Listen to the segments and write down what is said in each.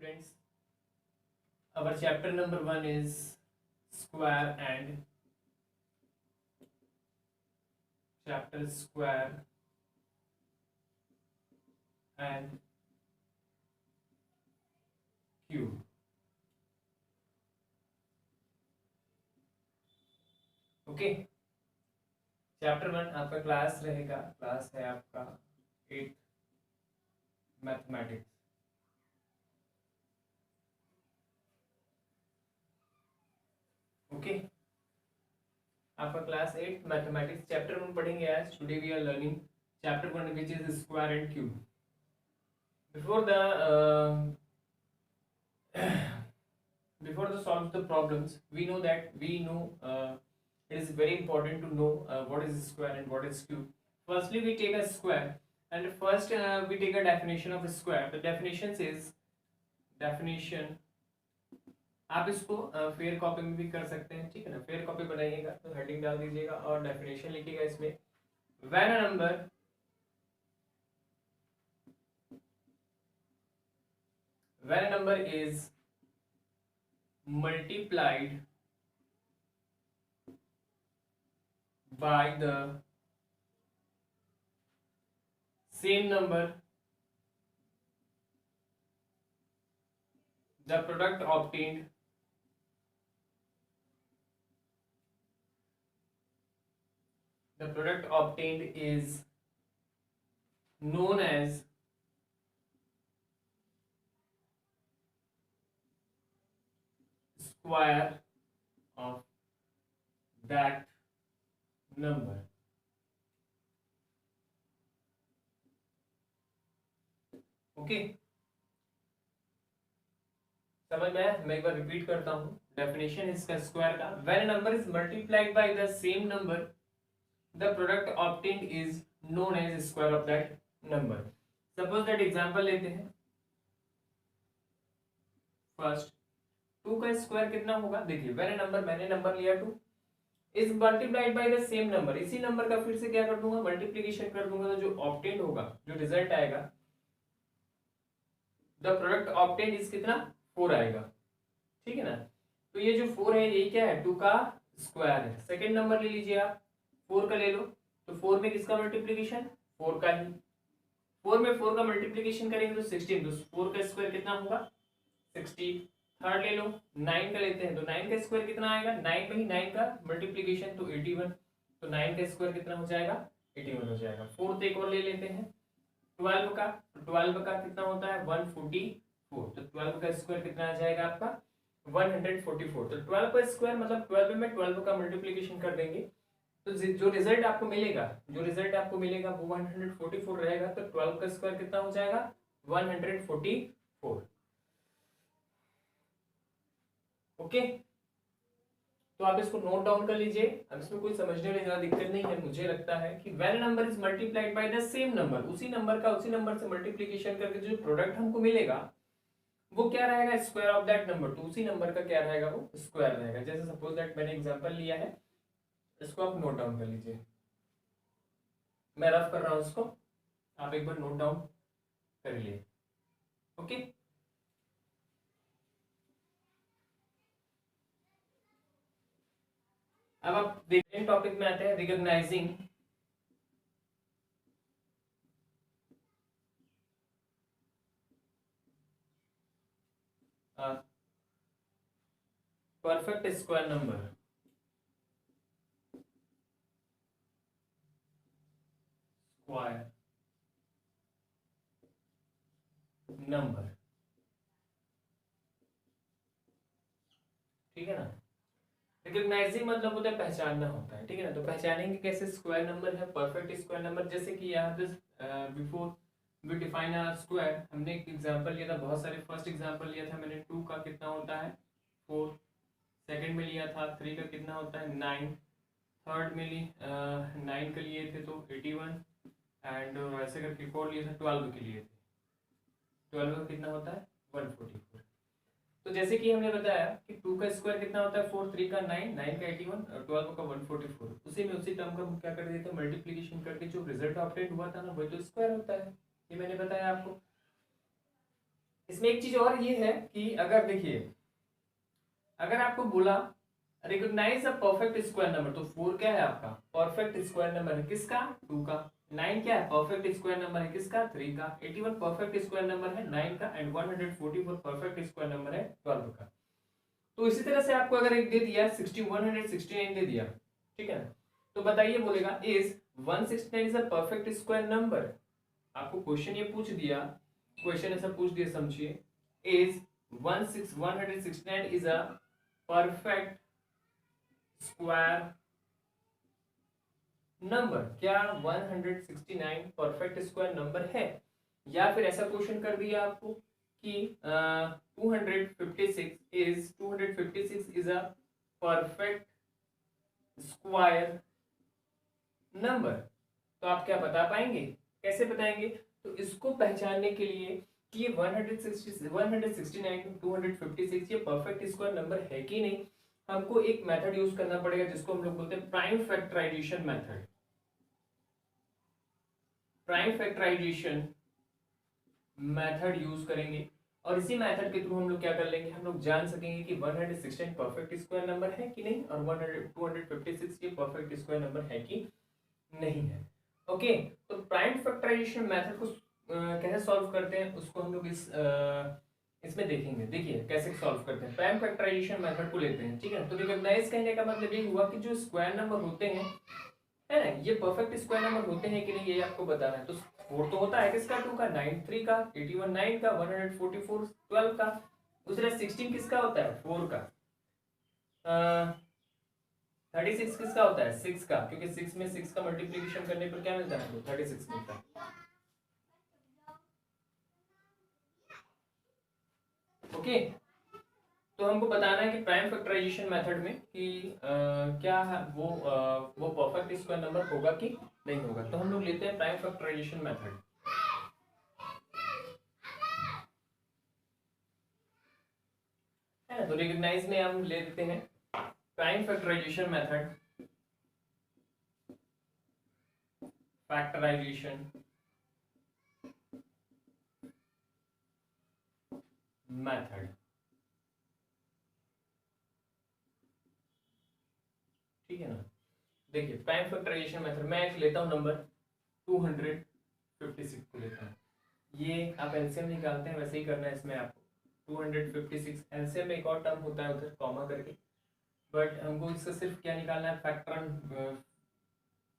Friends, our chapter number 1 is square and chapter square and cube. Okay, chapter 1 आपका class रहेगा, class है आपका 8 mathematics. Okay, आपका class 8 mathematics chapter 1 पढ़ेंगे आज। Today we are learning chapter 1 which is square and cube. Before the solve the problems, we know it is very important to know what is square and what is cube. Firstly, we take a square, and first we take a definition of a square. The definition says, definition आप इसको fair copy में भी कर सकते हैं, ठीक है ना। फेयर कॉपी बनाइएगा तो हेडिंग डाल दीजिएगा और डेफिनेशन लिखिएगा इसमें। When a number is multiplied by the same number, the product obtained is known as square of that number. Okay, समझ में? मैं एक बार रिपीट करता हूं डेफिनेशन इसका स्क्वायर का। When a number is multiplied by the same number, the product obtained is known as square of that number. Suppose that example लेते हैं। फर्स्ट 2 का स्क्वायर कितना होगा? देखिए, व्हेन अ नंबर, मैंने नंबर लिया 2 is multiplied by the same number, इसी number का फिर से क्या कर दूंगा? मल्टीप्लिकेशन कर दूंगा, तो जो ऑब्टेन्ड होगा, जो रिजल्ट आएगा, द प्रोडक्ट ऑब्टेन्ड इज कितना? 4 आएगा, ठीक है ना। तो ये जो 4 है, ये क्या है? 2 का स्क्वायर है। सेकेंड नंबर ले लीजिए आप, 4 का ले लो, तो 4 में किसका मल्टीप्लिकेशन? 4 का ही। 4 में 4 का मल्टीप्लिकेशन करेंगे तो 16, तो 4 का स्क्वायर कितना होगा? 60। थर्ड ले लो, 9 का लेते हैं, तो 9 का स्क्वायर कितना आएगा? 9 में ही 9 का मल्टीप्लिकेशन, तो 81, तो 9 का स्क्वायर कितना हो जाएगा? 81 हो जाएगा। फोर्थ एक और ले लेते हैं, 12 का, तो 12 का कितना होता है? 144, तो 12 का स्क्वायर कितना आ जाएगा आपका? 144। तो 12 का स्क्वायर मतलब 12 में 12 का मल्टीप्लिकेशन कर देंगे, तो जो रिजल्ट आपको मिलेगा वो 144 रहेगा। तो 12 का स्क्वायर कितना हो जाएगा? 144। ओके, तो आप इसको नोट डाउन कर लीजिए। अब इसमें कोई समझने में ज्यादा दिक्कत नहीं है, मुझे लगता है कि when number is multiplied by the same number, उसी नंबर से मल्टीप्लिकेशन करके जो प्रोडक्ट हमको मिलेगा वो क्या रहेगा? Square of that number. तो उसी नंबर का क्या रहेगा? वो स्क्वायर रहेगा। जैसे सपोज दैट मैंने एग्जांपल लिया है, इसको आप नोट डाउन कर लीजिए। मैं रफ कर रहा हूं इसको, आप एक बार नोट डाउन कर लिए। ओके, अब आप देखिए टॉपिक में आते हैं, recognising perfect square number. Square number, ठीक है ना। रिकॉग्नाइजिंग मतलब होता है पहचानना होता है, ठीक है ना। तो पहचानेंगे कैसे? स्क्वायर नंबर है, परफेक्ट स्क्वायर नंबर। जैसे कि यहाँ पे before we define a square, हमने एक एग्जांपल लिया था, बहुत सारे। फर्स्ट एग्जांपल लिया था मैंने 2 का कितना होता है? 4। सेकंड में लिया था 3 का कितना होता है? 9। थर्ड में 9 के लिए थे तो 81, एंड ऐसे करके एक और लिया था 12 के लिए थे। 12 का कितना होता है? 144। तो जैसे कि हमने बताया कि 2 का स्क्वायर कितना होता है? 4, 3 का 9, 9 का 81 और 12 का 144। उसी टर्म का हम क्या कर देते हैं? मल्टीप्लिकेशन करके जो रिजल्ट ऑब्टेन हुआ था ना, वही तो स्क्वायर होता है। ये मैंने बताया आपको। इसमें एक चीज और ये है कि अगर देखिए, अगर आपको बोला recognise a perfect square number, तो 4 क्या है आपका परफेक्ट स्क्वायर नंबर है, किसका 2 का। 9 क्या है परफेक्ट स्क्वायर नंबर है, किसका 3 का। 81 परफेक्ट स्क्वायर नंबर है 9 का, एंड 144 परफेक्ट स्क्वायर नंबर है 12 का। तो इसी तरह से आपको अगर एक दे दिया 169 दे दिया, ठीक है, तो बताइए बोलेगा is 169 is a perfect square number. आपको क्वेश्चन ये पूछ दिया, क्वेश्चन ऐसा पूछ दिया, समझिए, is 169 is a perfect square number, क्या 169 परफेक्ट स्क्वायर नंबर है। या फिर ऐसा क्वेश्चन कर दिया आपको कि 256 is a perfect square number. तो आप क्या बता पाएंगे, कैसे बताएंगे। तो इसको पहचानने के लिए कि 169 256 ये परफेक्ट स्क्वायर नंबर है कि नहीं, हमको एक मेथड यूज करना पड़ेगा जिसको हम लोग बोलते हैं prime factorisation method. Prime factorisation method use करेंगे, और इसी मेथड के थ्रू हम लोग क्या कर लेंगे, हम लोग जान सकेंगे कि 116 परफेक्ट स्क्वायर नंबर है कि नहीं, और 256 ये परफेक्ट स्क्वायर नंबर है कि नहीं है। ओके, तो प्राइम फैक्टराइजेशन मेथड को कैसे सॉल्व करते हैं उसको हम लोग इसमें देखेंगे। देखिए कैसे सॉल्व करते हैं, प्राइम फैक्टराइजेशन मेथड को लेते हैं, ठीक है। तो रिकॉग्नाइज कहने का मतलब ये हुआ कि जो स्क्वायर नंबर होते हैं, है ना, ये परफेक्ट स्क्वायर नंबर होते हैं कि नहीं, ये आपको बताना है। तो 4 तो होता है किसका, 2 का, 9 3 का, 81 9 का, 144 12 का। दूसरा 16 किसका होता है, 4 का। 36 किसका होता है, 6 का, क्योंकि 6 में 6 का मल्टीप्लीकेशन करने पर क्या मिलता है, 36 मिलता है। ओके, तो हमको बताना है कि प्राइम फैक्टराइजेशन मेथड में कि क्या है वो परफेक्ट स्क्वायर नंबर होगा कि नहीं होगा। तो हम लोग लेते हैं प्राइम फैक्टराइजेशन मेथड, है ना। तो रिकॉग्नाइज में हम ले लेते हैं prime factorisation method, factorisation method, ठीक है ना। देखिए प्राइम फैक्टराइजेशन मेथड, मैं एक लेता हूं नंबर 256 को लेता हूं। ये आप एलसीएम निकालते हैं वैसे ही करना है इसमें आपको। 256 एलसीएम में एक और टर्म होता है उधर कॉमा करके, बट हमको इसका सिर्फ क्या निकालना है, फैक्टर।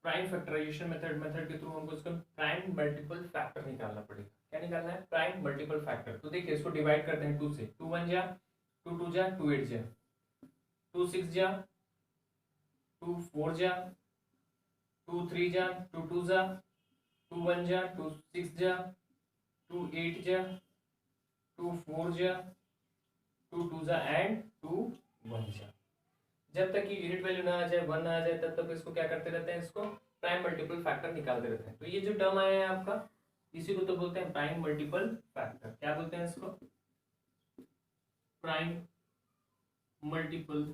प्राइम फैक्टराइजेशन मेथड के थ्रू हमको इसका प्राइम मल्टीपल फैक्टर निकालना पड़ेगा। क्या निकालना है, प्राइम मल्टीपल फैक्टर। तो देखिए इसको डिवाइड करते हैं 2 से, 2 1 जा, 2 2 जा, 2 8 जा, 2 6 जा, 2 4 जा, 2 3 जा, 2 2 जा, 2 1 जा, 2 6 जा, 2 8 जा, 2 4 जा, 2 2 जा, एंड 2 1 जा। जब तक कि यूनिट वैल्यू ना आ जाए, 1 ना आ जाए, तब तक इसको क्या करते रहते हैं, इसको प्राइम मल्टीपल फैक्टर निकालते रहते हैं। तो ये जो टर्म आया है आपका, इसी को तो बोलते हैं प्राइम मल्टीपल फैक्टर। क्या बोलते हैं इसको, prime multiple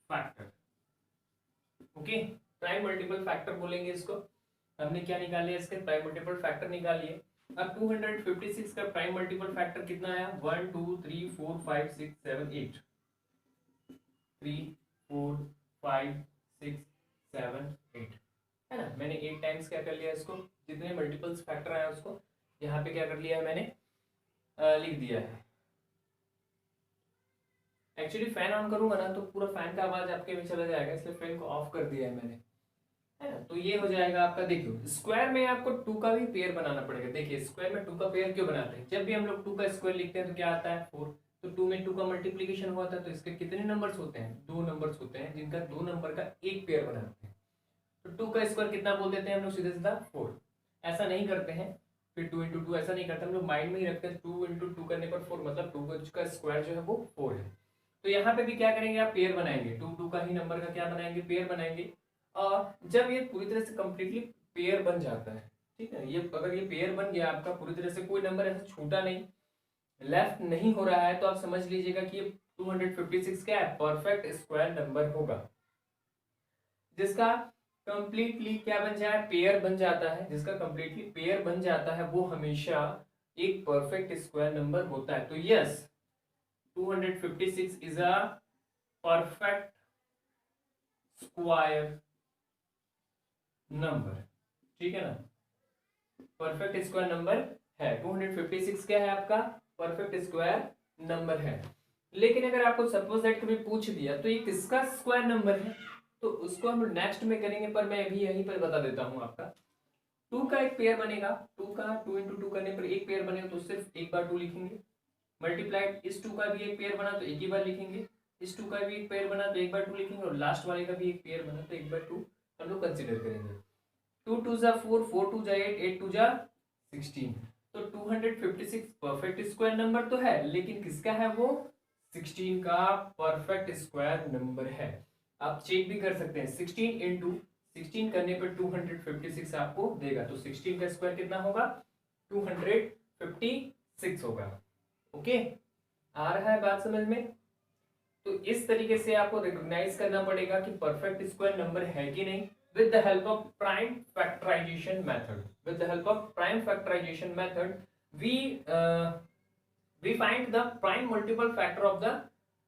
factor. Okay, prime multiple factor बोलेंगे इसको। हमने क्या निकाले, इसके प्राइम मल्टीपल फैक्टर निकालिए। अब 256 का प्राइम मल्टीपल फैक्टर कितना आया, 1 2 3 4 5 6 7 8, 3 4 5 6 7 8, है ना। मैंने 8 टाइम्स क्या कर लिया इसको, जितने मल्टीपल्स फैक्टर आया उसको यहाँ पे क्या कर लिया है मैंने, लिख दिया है। एक्चुअली फैन ऑन करूंगा ना तो पूरा फैन का आवाज आपके में चला जाएगा, इसलिए फैन को ऑफ कर दिया है मैंने, है ना। तो ये हो जाएगा आपका। देखियो स्क्वायर में आपको 2 का भी पेयर बनाना पड़ेगा। देखिए स्क्वायर में 2 का पेयर क्यों बनाते हैं, जब भी हम लोग 2 का स्क्वायर लिखते हैं तो क्या आता है 4। तो 2 में 2 का मल्टीप्लीकेशन हुआ था, तो इसके कितने नंबर्स होते हैं, 2 नंबर्स होते हैं, जिनका 2 नंबर का एक पेयर बनाते हैं। तो 2 का स्क्वायर कितना बोल देते हैं हम लोग, सीधे सीधा 4। ऐसा नहीं करते हैं, फिर 2 इंटू 2 ऐसा नहीं करते हम लोग, माइंड में ही रखते हैं 2 इंटू 2 करने पर 4, मतलब 2 का स्क्वायर जो है वो 4 है। तो यहाँ पे भी क्या करेंगे, आप पेयर बनाएंगे, 2 2 का ही नंबर का क्या बनाएंगे, पेयर बनाएंगे। और जब ये पूरी तरह से कंप्लीटली पेयर बन जाता है, ठीक है, ये अगर ये पेयर बन गया आपका पूरी तरह से, कोई नंबर ऐसा छूटा नहीं, लेफ्ट नहीं हो रहा है, तो आप समझ लीजिएगा कि ये 256 क्या है, परफेक्ट स्क्वायर नंबर होगा। जिसका कंप्लीटली क्या बन जाए, पेयर बन जाता है, जिसका कंप्लीटली पेयर बन जाता है वो हमेशा एक परफेक्ट स्क्वायर नंबर होता है। तो yes 256 is a perfect square number, ठीक है ना, परफेक्ट स्क्वायर नंबर है। 256 क्या है आपका परफेक्ट स्क्वायर नंबर है। लेकिन अगर आपको सपोज दैट कभी पूछ दिया तो ये किसका स्क्वायर नंबर है, तो उसको हम नेक्स्ट में करेंगे, पर मैं अभी यहीं पर बता देता हूं आपका। 2 का एक पेयर बनेगा, 2 का 2 इंटू 2 करने पर एक पेयर बनेगा तो सिर्फ एक बार 2 लिखेंगे। मल्टीप्लाइड इस 2 का भी एक पेयर बना तो एक ही बार लिखेंगे, इस 2 का भी एक पेयर बना तो एक बार 2 लिखेंगे, और लास्ट वाले का भी एक पेयर बना तो एक बार 2 हम लोग कंसिडर करेंगे। 2 2 जा 4, 4 2 जा 8, 8 2 जा 16। तो 256 परफेक्ट स्क्वायर नंबर तो है, लेकिन किसका है वो 16 का परफेक्ट स्क्वायर नंबर है। आप चेक भी कर सकते हैं, 16 इंटू 16 करने पर 256 आपको देगा। तो 16 का स्क्वायर कितना होगा 256 होगा। ओके, आ रहा है बात समझ में। तो इस तरीके से आपको रिकॉग्नाइज करना पड़ेगा कि परफेक्ट स्क्वायर नंबर है कि नहीं, with the help of prime factorization method. With the help of prime factorization method, we find the prime multiple factor of the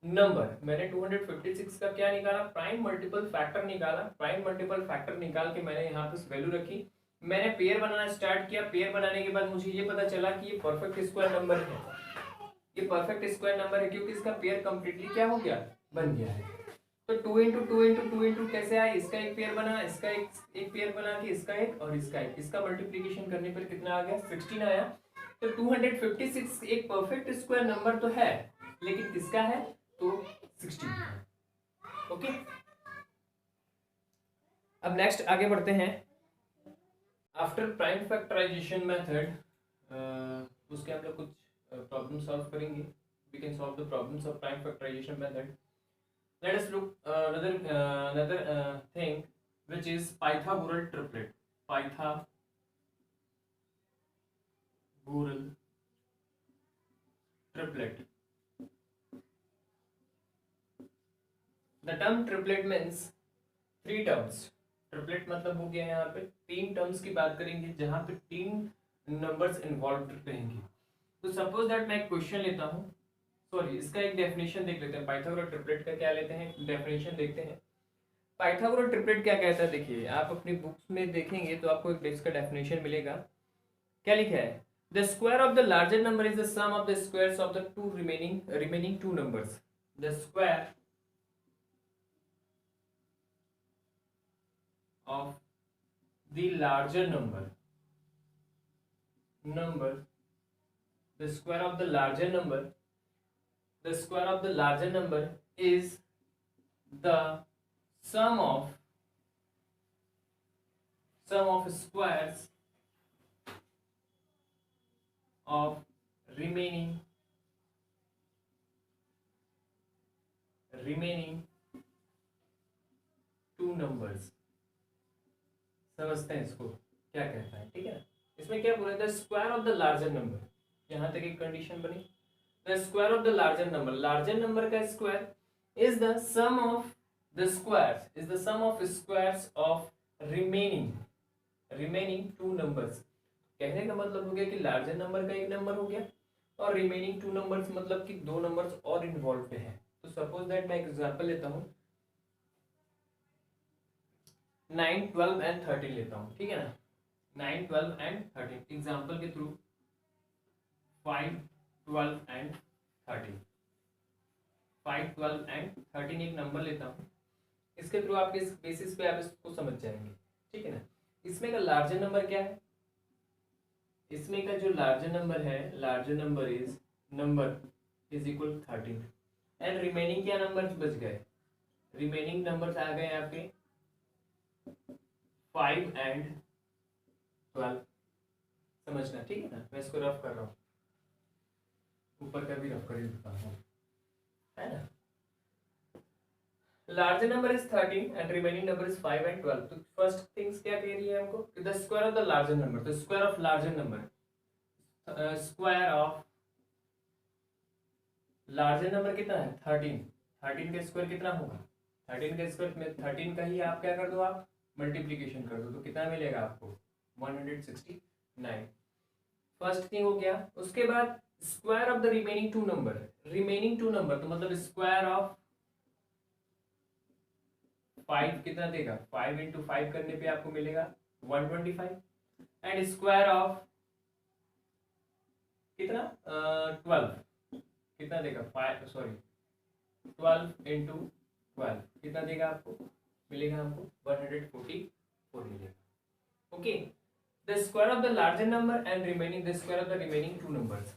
number. मैंने 256 का क्या निकाला, प्राइम मल्टीपल फैक्टर निकाला। प्राइम मल्टीपल फैक्टर निकाल के मैंने यहाँ पे वैल्यू रखी, मैंने पेयर बनाना स्टार्ट किया। पेयर बनाने के बाद मुझे ये पता चला कि ये परफेक्ट स्क्वायर नंबर है, ये परफेक्ट स्क्वायर नंबर है क्योंकि इसका पेयर कंप्लीटली क्या हो गया, बन गया है। तो 2 इंटू 2 इंटू 2 इंटू कैसे आया, इसका एक पेयर बना, इसका एक पेयर बना के इसका एक और इसका एक, इसका मल्टीप्लिकेशन करने पर कितना आ गया 16 आया। तो 256 एक परफेक्ट स्क्वायर नंबर तो है, लेकिन किसका है तो 16। ओके, अब नेक्स्ट आगे बढ़ते हैं। आफ्टर प्राइम फैक्टराइजेशन मेथड उसके हम लोग कुछ प्रॉब्लम सॉल्व करेंगे। We can solve the problems of prime factorisation method. Let us look another thing, which is Pythagorean triplet. Pythagorean triplet. The term triplet means 3 terms. Triplet मतलब हो गया यहाँ पे 3 टर्म्स की बात करेंगे जहाँ पे 3 नंबर्स इन्वॉल्व रहेंगे। तो सपोज दैट मैं एक क्वेश्चन लेता हूँ, सॉरी इसका एक डेफिनेशन देख लेते हैं। पाइथागोरस ट्रिपलेट का क्या लेते हैं, डेफिनेशन देखते हैं। पाइथागोरस ट्रिपलेट क्या कहता है, देखिए आप अपनी बुक्स में देखेंगे तो आपको एक इसका डेफिनेशन मिलेगा। क्या लिखा है, the square of the larger number is the sum of the squares of the two remaining two numbers. The square of the larger number the square of the larger number is the sum of squares of remaining two numbers। समझते हैं इसको क्या कहता है, ठीक है। इसमें क्या बोला, the square of the larger number, यहां तक एक कंडीशन बनी। The square of the larger number का square is the sum of squares of remaining two numbers. कहने का मतलब हो गया कि लार्जर नंबर का एक नंबर हो गया और रिमेनिंग टू नंबर्स मतलब कि 2 नंबर्स और इन्वॉल्व है। तो सपोज दैट मैं एग्जांपल लेता हूं 9 12 एंड 13 लेता हूं, ठीक है ना। 9 12 एंड 13 एग्जांपल के थ्रू 5 12 एंड 13 एक नंबर लेता हूं, इसके थ्रू आप इस बेसिस पे आप इसको समझ जाएंगे, ठीक है ना। इसमें का लार्जर नंबर क्या है, इसमें का जो larger number is equal 13 and remaining क्या नंबर्स बच गए, रिमेनिंग नंबर्स आ गए आपके 5 एंड 12। समझना, ठीक है ना। मैं इसको रफ कर रहा हूँ, ऊपर का भी रफ कर देता हूँ, है ना। Larger number is 13 and remaining number is 5 and 12। तो फर्स्ट थिंग्स क्या कह रही है हमको, the square of the larger number, the square of larger number कितना है 13। 13 का स्क्वायर कितना होगा, 13 का स्क्वायर में 13 का ही आप क्या कर दो, आप मल्टीप्लीकेशन कर दो तो कितना मिलेगा आपको 169। फर्स्ट थिंग हो गया। उसके बाद square of the remaining two number, remaining two number तो मतलब स्क्वायर ऑफ 5 कितना देगा, 5 इंटू 5 करने पे आपको मिलेगा 125 एंड स्क्वायर ऑफ कितना 12 कितना देगा 5 सॉरी 12 इंटू 12 कितना देगा आपको, मिलेगा हमको 144 मिलेगा। Okay, the square of the larger number and remaining the square of the remaining two numbers.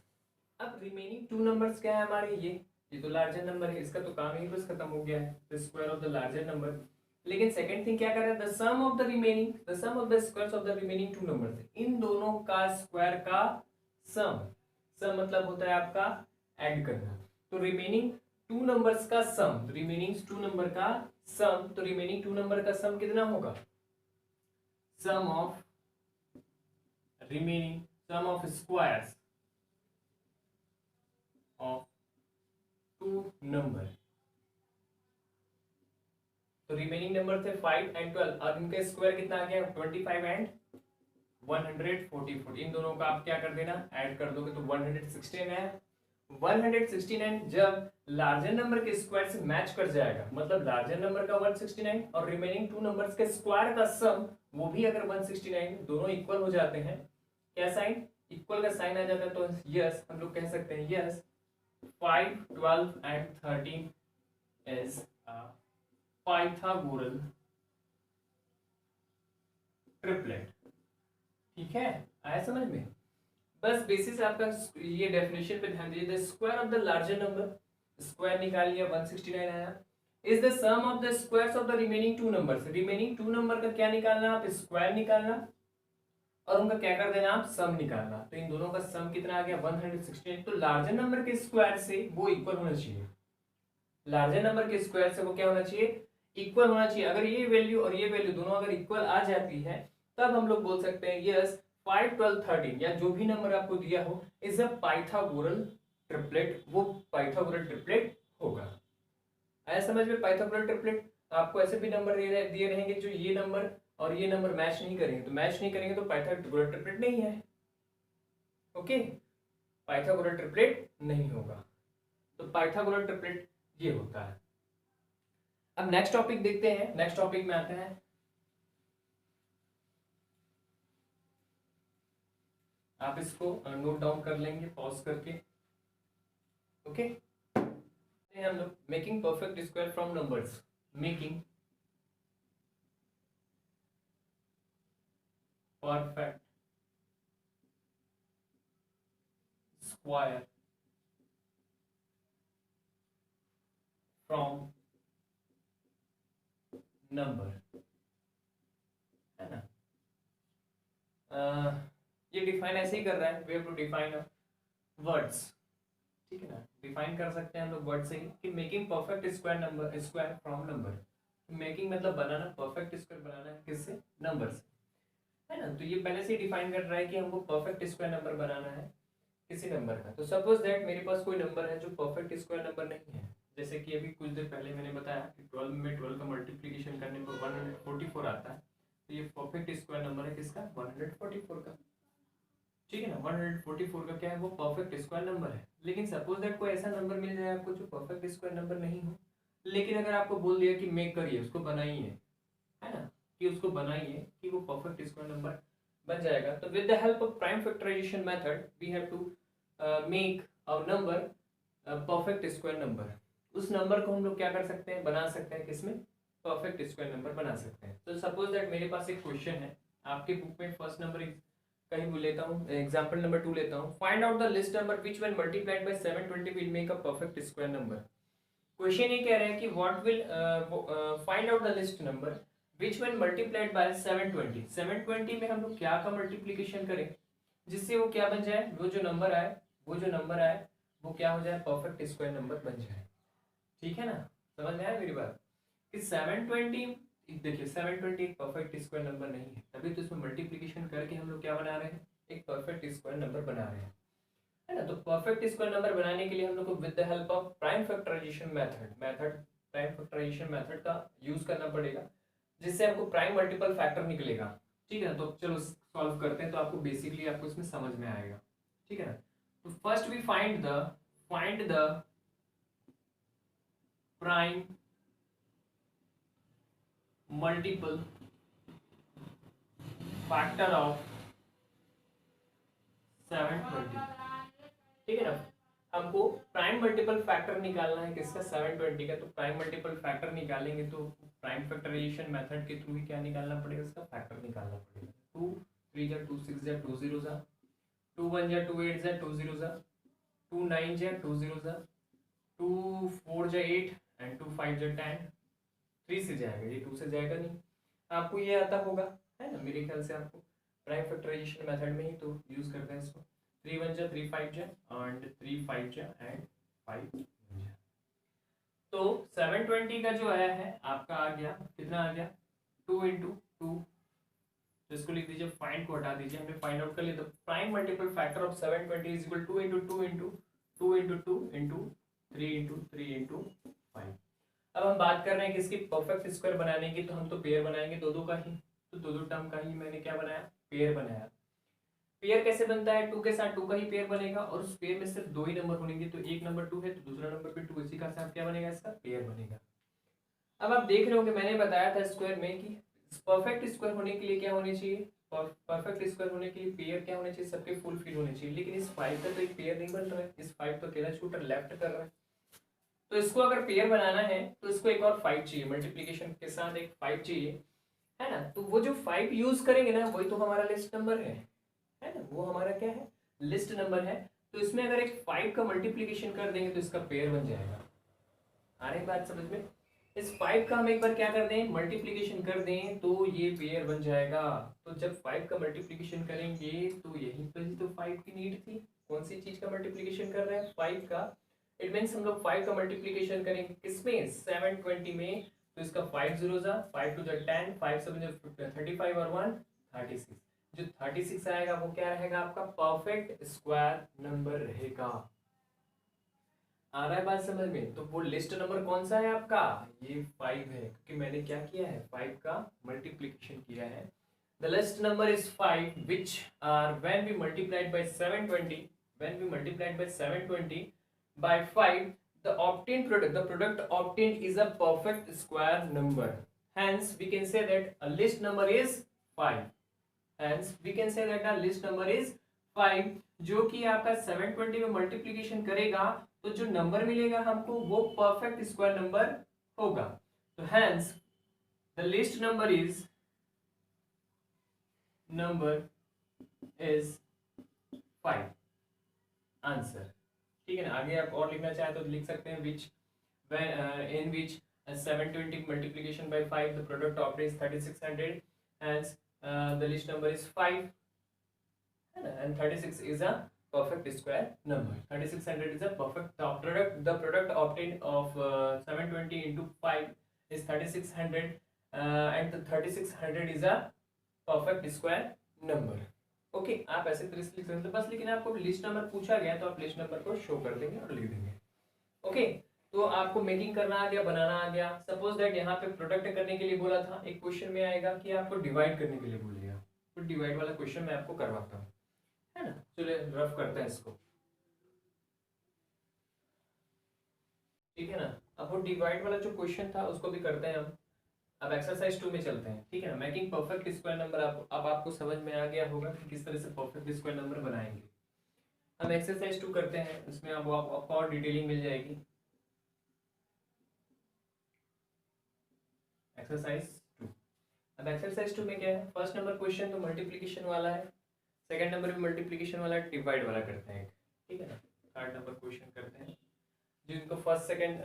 अब रिमेनिंग टू नंबर्स क्या है हमारे, ये तो लार्जर नंबर है, इसका तो काम ही बस खत्म हो गया है, the square of the larger number. लेकिन सेकंड थिंग क्या कर रहा है, the sum of the remaining, the sum of the squares of the remaining two numbers, इन दोनों का स्क्वायर का सम, सम मतलब होता है आपका ऐड करना। तो रिमेनिंग टू नंबर्स का सम, रिमेनिंग टू नंबर का सम, तो रिमेनिंग टू नंबर का सम कितना होगा, sum of remaining, sum of squares of two number. तो रिमेनिंग नंबर थे 5 एंड 12 और इनका स्क्वायर कितना आ गया 25 एंड 144, इन दोनों का आप क्या कर देना, ऐड कर दोगे तो 116 है। 169 जब लार्जर नंबर के स्क्वायर से मैच कर जाएगा, मतलब लार्जर नंबर का 169 और रिमेनिंग टू नंबर्स के स्क्वायर का सम वो भी अगर 169 दोनों इक्वल हो जाते हैं, क्या साइन, इक्वल का साइन आ जाता है, तो यस हम लोग कह सकते हैं yes 5, 12 and 13 is a Pythagorean triplet। ठीक है, आया समझ में। बस बेसिस आपका ये डेफिनेशन पे ध्यान दीजिए, the square of the larger number, square निकाल लिया 169 आया, is the sum of the squares of the remaining two numbers, remaining two number का क्या निकालना, आप स्क्वायर निकालना और उनका क्या कर देना, आप सम निकालना। तो इन दोनों का सम कितना आ गया 116, तो लार्जर नंबर के स्क्वायर से वो इक्वल होना चाहिए, लार्जर नंबर के स्क्वायर से वो क्या होना चाहिए, इक्वल होना चाहिए। अगर ये वैल्यू और ये वैल्यू दोनों अगर इक्वल आ जाती है तब हम लोग बोल सकते हैं यस 5, 12, 13 या जो भी नंबर आपको दिया हो इज अ पाइथागोरल ट्रिपलेट, वो पाइथागोरल ट्रिपलेट होगा। आया समझ में, पाइथागोरल ट्रिपलेट आपको ऐसे भी नंबर दिए रहेंगे जो ये नंबर और ये नंबर मैच नहीं करेंगे, तो मैच नहीं करेंगे तो पाइथागोरल ट्रिपलेट नहीं है। ओके, पाइथागोरल ट्रिपलेट नहीं होगा, तो पाइथागोरल ट्रिपलेट ये होता है। अब नेक्स्ट टॉपिक देखते हैं, नेक्स्ट टॉपिक में आते हैं, आप इसको नोट डाउन कर लेंगे पॉज करके। ओके, हम लोग making perfect square from numbers, making perfect square from number, है ना। ये डिफाइन ऐसे ही कर रहा है, we have to define words, ठीक है ना, डिफाइन कर सकते हैं हम लोग वर्ड से ही कि making perfect square number, square from number, making मतलब बनाना, परफेक्ट स्क्वायर बनाना है किससे, नंबर से, है ना। तो ये पहले से ही डिफाइन कर रहा है कि हमको परफेक्ट स्क्वायर नंबर बनाना है किसी नंबर का। तो सपोज दैट मेरे पास कोई नंबर है जो परफेक्ट स्क्वायर नंबर नहीं है, जैसे कि अभी कुछ देर पहले मैंने बताया कि 12 में 12 का मल्टीप्लीकेशन करने पर 144 आता है, तो ये परफेक्ट स्क्वायर नंबर है किसका, 144 का, ठीक है ना। 144 का क्या है, वो परफेक्ट स्क्वायर नंबर है। लेकिन सपोज दैट कोई ऐसा नंबर मिल जाए आपको जो परफेक्ट स्क्वायर नंबर नहीं हो, लेकिन अगर आपको बोल दिया कि मेक करिए, उसको बनाइए, है ना, कि उसको बनाइए कि वो परफेक्ट स्क्वायर नंबर बन जाएगा, तो with the help of prime factorisation method we have to make a number perfect square number. उस नंबर को हम लोग क्या कर सकते हैं, बना सकते हैं किसमें, परफेक्ट स्क्वायर नंबर बना सकते हैं। तो सपोज दैट मेरे पास एक क्वेश्चन है आपके बुक में, फर्स्ट नंबर कहीं लेता हूँ, एग्जांपल नंबर 2 लेता हूँ, find out the list number which when multiplied by 720 will make a perfect square number. Question ये कह रहा है कि what will find out the list number which when multiplied by 720, 720 में हम लोग क्या का मल्टीप्लिकेशन करें जिससे वो क्या बन जाए, वो जो नंबर आए वो क्या हो जाए, परफेक्ट स्क्वायर नंबर बन जाए, ठीक है ना। समझ में आया मेरी बात कि 720, देखिए 720 एक परफेक्ट स्क्वायर नंबर नहीं है, तभी तो इसमें मल्टीप्लिकेशन करके हम लोग क्या बना रहे हैं, एक परफेक्ट स्क्वायर नंबर बना रहे हैं, है ना। तो परफेक्ट स्क्वायर नंबर बनाने के लिए हम लोग को with the help of prime factorisation prime factorisation method का यूज करना पड़ेगा, जिससे हमको प्राइम मल्टीपल फैक्टर निकलेगा, ठीक है ना। तो चलो सॉल्व करते हैं, तो आपको बेसिकली आपको इसमें समझ में आएगा। ठीक है ना। तो first we find the prime multiple factor of 720, ठीक है ना। हमको प्राइम मल्टीपल फैक्टर निकालना है किसका, 720 का। तो प्राइम मल्टीपल फैक्टर निकालेंगे तो प्राइम फैक्टराइजेशन मेथड के थ्रू ही क्या निकालना पड़ेगा, इसका फैक्टर निकालना पड़ेगा। 2 3 जा 2 6 जा 2 0 जा 2 1 जा 2 8 जा 2 0 जा 2 9 जा 2 0 जा 2 4 जा 8 एंड 2 5 जा 10। 3 से जाएगा, ये 2 से जाएगा नहीं। आपको ये आता होगा, है ना, मेरे ख्याल से आपको प्राइम फैक्टराइजेशन मेथड में ही तो यूज करते हैं इसको। 3 1 जा 3 5 जा एंड 3 5 जा एंड 5 जा। तो 720 का जो आया है आपका आ गया, कितना आ गया, 2 इंटू 2। तो इसको लिख दीजिए, फाइंड को हटा दीजिए, हमने फाइंड आउट कर लिया। तो prime multiple factor of 720 is equal 2 into 2 into 2 into 2 into 3 into 3 into 5। अब हम बात कर रहे हैं कि इसकी परफेक्ट स्क्वायर बनाने की, तो हम तो पेयर बनाएंगे दो दो का ही। तो दो दो टर्म का ही मैंने क्या बनाया, पेयर बनाया। पेयर कैसे बनता है, 2 के साथ 2 का ही पेयर बनेगा और उस पेयर में सिर्फ 2 ही नंबर होंगे। तो एक नंबर 2 है तो दूसरा नंबर भी 2, इसी का साथ क्या बनेगा, इसका पेयर बनेगा। अब आप देख रहे हो कि मैंने बताया था स्क्वायर में कि परफेक्ट स्क्वायर होने के लिए क्या होनी चाहिए, परफेक्ट स्क्वायर होने के लिए पेयर क्या होने चाहिए, सबके फुलफिल होने चाहिए। लेकिन इस 5 का तो एक पेयर नहीं बन रहा है, इस 5 तो अकेला शूटर लेफ्ट कर रहा है। तो इसको अगर पेयर बनाना है तो इसको एक और 5 चाहिए, मल्टीप्लिकेशन के साथ एक 5 चाहिए, है ना। तो वो जो 5 यूज करेंगे ना, वही तो हमारा लिस्ट नंबर है ना, वो हमारा क्या है, लिस्ट नंबर है। तो इसमें अगर एक 5 का मल्टीप्लिकेशन कर देंगे तो इसका पेयर बन जाएगा। आ रही बात समझ में। इस 5 का हम एक बार क्या कर दें, मल्टीप्लिकेशन कर दें तो ये पेयर बन जाएगा। तो जब 5 का मल्टीप्लिकेशन करेंगे तो यही पर ही तो 5 की नीड थी। कौन सी चीज का मल्टीप्लिकेशन कर रहे हैं, 5 का। इट मीन्स हम लोग 5 का मल्टीप्लिकेशन करेंगे किसमें, 720 में। तो इसका 5 0 जा 5 2 जा 10, 5 7 जा 35 और 1 36। जो 36 आएगा वो क्या रहेगा, आपका परफेक्ट स्क्वायर नंबर रहेगा। आ रहा है बात समझ में। तो वो लिस्ट नंबर कौन सा है आपका, ये 5 है, क्योंकि मैंने क्या किया है, 5 का मल्टीप्लिकेशन किया है। The list number is 5 which are when we multiplied by 720 by 5, the product obtained is a perfect square number. Hence we can say that a list number is 5. जो कि आपका 720 में मल्टीप्लिकेशन करेगा तो जो नंबर मिलेगा हमको वो परफेक्ट स्क्वायर नंबर होगा। तो hence the list number is 5 answer. ठीक है ना। आगे आप और लिखना चाहे तो लिख सकते हैं in which 720 multiplication by 5 the product obtains 3600, hence the list number is 5, and 36 is a perfect square number. 3600 is a perfect product. The product obtained of 720 into 5 is 3600, and the 3600 is a perfect square number. Okay आप ऐसे तरह से लिख सकते हैं बस। लेकिन आपको लिस्ट नंबर पूछा गया तो आप लिस्ट नंबर को शो कर देंगे और लिख देंगे। ओके तो आपको मेकिंग करना आ गया, बनाना आ गया। सपोज दैट यहाँ पे प्रोडक्ट करने के लिए बोला था, एक क्वेश्चन में आएगा कि आपको डिवाइड करने के लिए बोलेगा, तो डिवाइड वाला क्वेश्चन मैं आपको करवाता हूँ, है ना। चलिए रफ करते हैं इसको, ठीक है ना। अब वो डिवाइड वाला जो क्वेश्चन था उसको भी करते हैं हम। अब एक्सरसाइज 2 में चलते हैं, ठीक है ना। Making perfect square number. अब आपको समझ में आ गया होगा कि किस तरह से परफेक्ट स्क्वायर नंबर बनाएंगे। हम एक्सरसाइज 2 करते हैं, इसमें अब आपको और डिटेलिंग मिल जाएगी। एक्सरसाइज 2। अब एक्सरसाइज 2 में क्या है, फर्स्ट नंबर क्वेश्चन तो मल्टीप्लिकेशन वाला है, सेकंड नंबर भी मल्टीप्लिकेशन वाला है, डिवाइड वाला करते हैं, ठीक है ना। थर्ड नंबर क्वेश्चन करते हैं, जिनको फर्स्ट सेकंड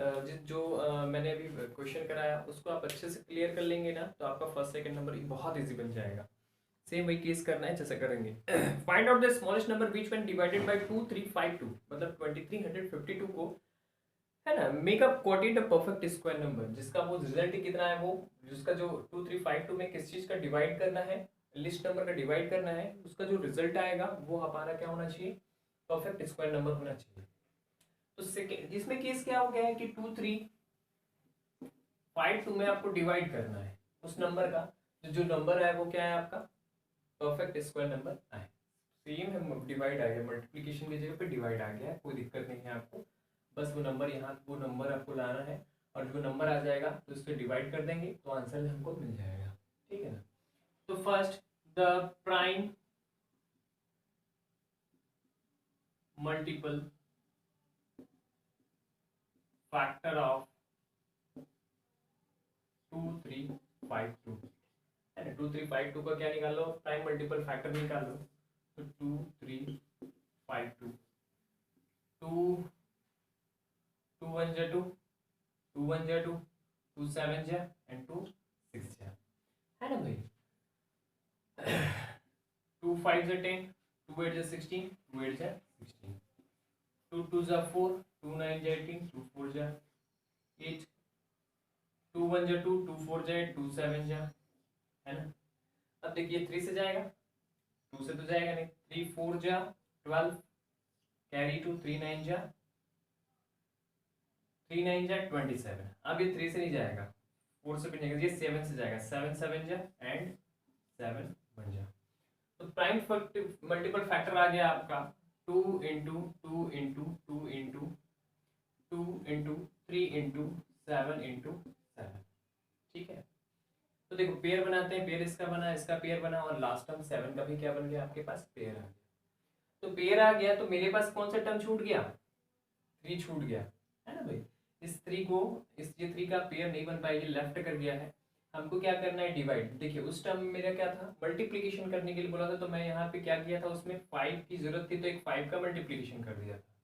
जो मैंने अभी क्वेश्चन कराया उसको आप अच्छे से क्लियर कर लेंगे ना, तो आपका फर्स्ट सेकंड नंबर बहुत इजी बन जाएगा। सेम वही केस करना है जैसे करेंगे। Find out the smallest number which when divided by 2352, मतलब 2352 को, है ना, मेक अप क्वार्टेट अ परफेक्ट स्क्वायर नंबर, जिसका वो रिजल्ट कितना है, वो जिसका जो 2352 में किस चीज का डिवाइड करना है, लिस्ट नंबर का डिवाइड करना है, उसका जो रिजल्ट आएगा वो हमारा क्या होना चाहिए, परफेक्ट स्क्वायर नंबर होना चाहिए। तो सेकेंड जिसमें केस क्या हो गया है कि 2352 में आपको डिवाइड करना है, उस नंबर का जो नंबर है वो क्या है आपका परफेक्ट स्क्वायर नंबर है। सेम है, डिवाइड आ गया, मल्टीप्लिकेशन की जगह पे डिवाइड आ गया है, कोई दिक्कत नहीं है आपको। बस वो नंबर यहाँ, वो नंबर आपको लाना है और जो नंबर आ जाएगा तो उसको डिवाइड कर देंगे तो आंसर हमको मिल जाएगा, ठीक है ना। तो first the prime multiple factor of 2352 है ना। 2352 का क्या निकाल लो, प्राइम मल्टीपल फैक्टर निकाल लो। तो 2352, 2 1 जा 2, 2 1 जा 2, 2 7 जा एंड 2 6 जा, है ना भाई। 2 5 जा 10, 2 8 जा 16, 2 8 जा 16, 2 2 जा 4, 2 9 जा 18, 2 4 जा 8, 2 1 जा 2, 2 4 जा 8, 2 7 जा, है ना। अब देखिए 3 से जाएगा, 2 से तो जाएगा नहीं, 3 4 जा 12, कैरी 2, 3 9 जा 3 9 जा 27। अब ये 3 से नहीं जाएगा, 4 से भी नहीं, ये 7 से जाएगा, 7 7 जा एंड 7 1 जा। तो प्राइम मल्टीपल फैक्टर आ गया आपका 2 into 2 into 2 into 2 into 3 into 7 into 7, ठीक है। तो देखो पेयर बनाते हैं, पेयर इसका बना, इसका पेयर बना और लास्ट टर्म 7 का भी क्या बन गया आपके पास, पेयर आ गया। तो पेयर आ गया तो मेरे पास कौन सा टर्म छूट गया, 3 छूट गया, है ना भाई। इस 3 को, इस ये 3 का पेयर नहीं बन पाएगी, लेफ्ट कर गया है। हमको क्या करना है, डिवाइड। देखिए उस टर्म में मेरा क्या था, मल्टीप्लिकेशन करने के लिए बोला था, तो मैं यहाँ पे क्या किया था, उसमें 5 की जरूरत थी तो एक 5 का मल्टीप्लिकेशन कर दिया था।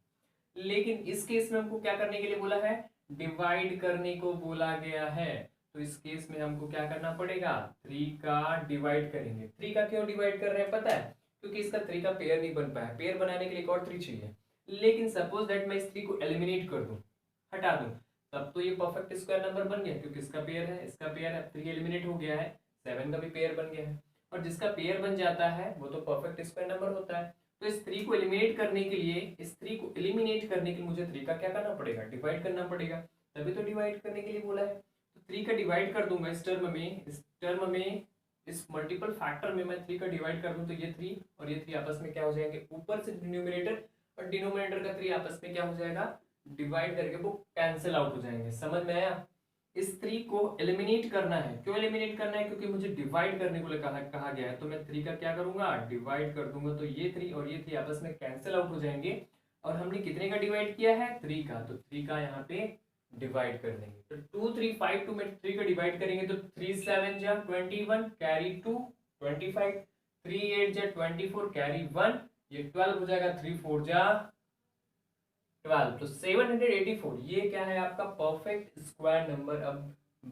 लेकिन इस केस में हमको क्या करने के लिए बोला है, डिवाइड करने को बोला गया है। तो इस केस में हमको क्या करना पड़ेगा, 3 का डिवाइड करेंगे। 3 का क्यों डिवाइड कर रहे हैं पता है, क्योंकि इसका 3 का पेयर नहीं बन पाया, पेयर बनाने के लिए एक और 3 चाहिए। लेकिन सपोज दैट मैं इस 3 को एलिमिनेट कर दूं, हटा दूं, तब तो ये परफेक्ट स्क्वायर नंबर बन गया, क्योंकि इसका पेयर है, इसका पेयर है, 3 एलिमिनेट हो गया है, 7 का भी पेयर बन गया है। और जिसका पेयर बन जाता है वो तो परफेक्ट स्क्वायर नंबर होता है। तो इस 3 को एलिमिनेट करने के लिए, इस 3 को एलिमिनेट करने के लिए मुझे 3 का क्या करना पड़ेगा, डिवाइड करना पड़ेगा, तभी तो डिवाइड करने के लिए बोला है। तो 3 का डिवाइड कर दूंगा इस टर्म में, इस टर्म में, इस मल्टीपल फैक्टर में मैं 3 का डिवाइड कर दूं तो ये 3 और ये 3 आपस में क्या हो जाएंगे, ऊपर से न्यूमरेटर और डिनोमिनेटर का 3 आपस में क्या हो जाएगा, डिवाइड करके वो कैंसिल आउट हो जाएंगे। समझ में आया। इस 3 को एलिमिनेट करना है, क्यों एलिमिनेट करना है, क्योंकि मुझे डिवाइड करने को कहा गया है। तो मैं 3 का क्या करूंगा, डिवाइड कर दूंगा, तो ये 3 और ये 3 आपस में कैंसिल आउट हो जाएंगे। और हमने कितने का डिवाइड किया है, 3 का, तो 3 का यहाँ पे डिवाइड कर देंगे। तो 2 3 5 2 में 3 का डिवाइड करेंगे तो 3 7 जा 21, कैरी 2 25, 3 8 जा 24, कैरी 1, ये 12 हो जाएगा, 3 4 जा 12, तो 784 ये क्या है आपका परफेक्ट स्क्वायर नंबर अब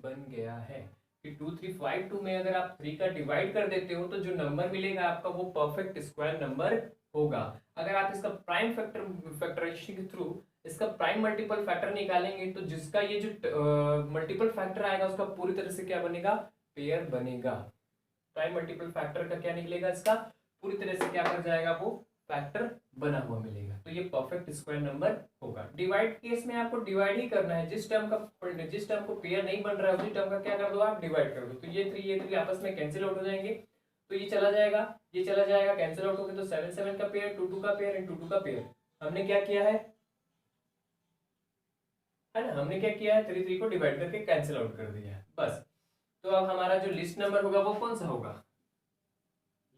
बन गया है। कि 2352 में अगर आप 3 का डिवाइड कर देते हो तो जो नंबर मिलेगा आपका वो परफेक्ट स्क्वायर नंबर होगा। अगर आप इसका प्राइम फैक्टराइजेशन के थ्रू इसका प्राइम मल्टीपल फैक्टर निकालेंगे तो जिसका ये जो मल्टीपल फैक्टर आएगा उसका पूरी तरह से क्या बनेगा, पेयर बनेगा। प्राइम मल्टीपल फैक्टर का क्या निकलेगा, इसका पूरी तरह से क्या कर जाएगा, वो फैक्टर बना हुआ मिलेगा, तो ये परफेक्ट स्क्वायर नंबर होगा। डिवाइड केस में आपको डिवाइड ही करना है, जिस टर्म को पेयर नहीं बन रहा है उसी टर्म का क्या कर दो, आप डिवाइड कर दो। तो ये 3 आपस में कैंसिल आउट हो जाएंगे, तो ये चला जाएगा, ये चला जाएगा, कैंसिल आउट हो गए। तो 7 7 का पेयर, 2 2 का पेयर एंड 2 2 का पेयर। हमने क्या किया है ना, हमने क्या किया है, 3 3 को डिवाइड करके कैंसिल आउट कर दिया है, बस। तो अब हमारा जो लिस्ट नंबर होगा वो कौन सा होगा,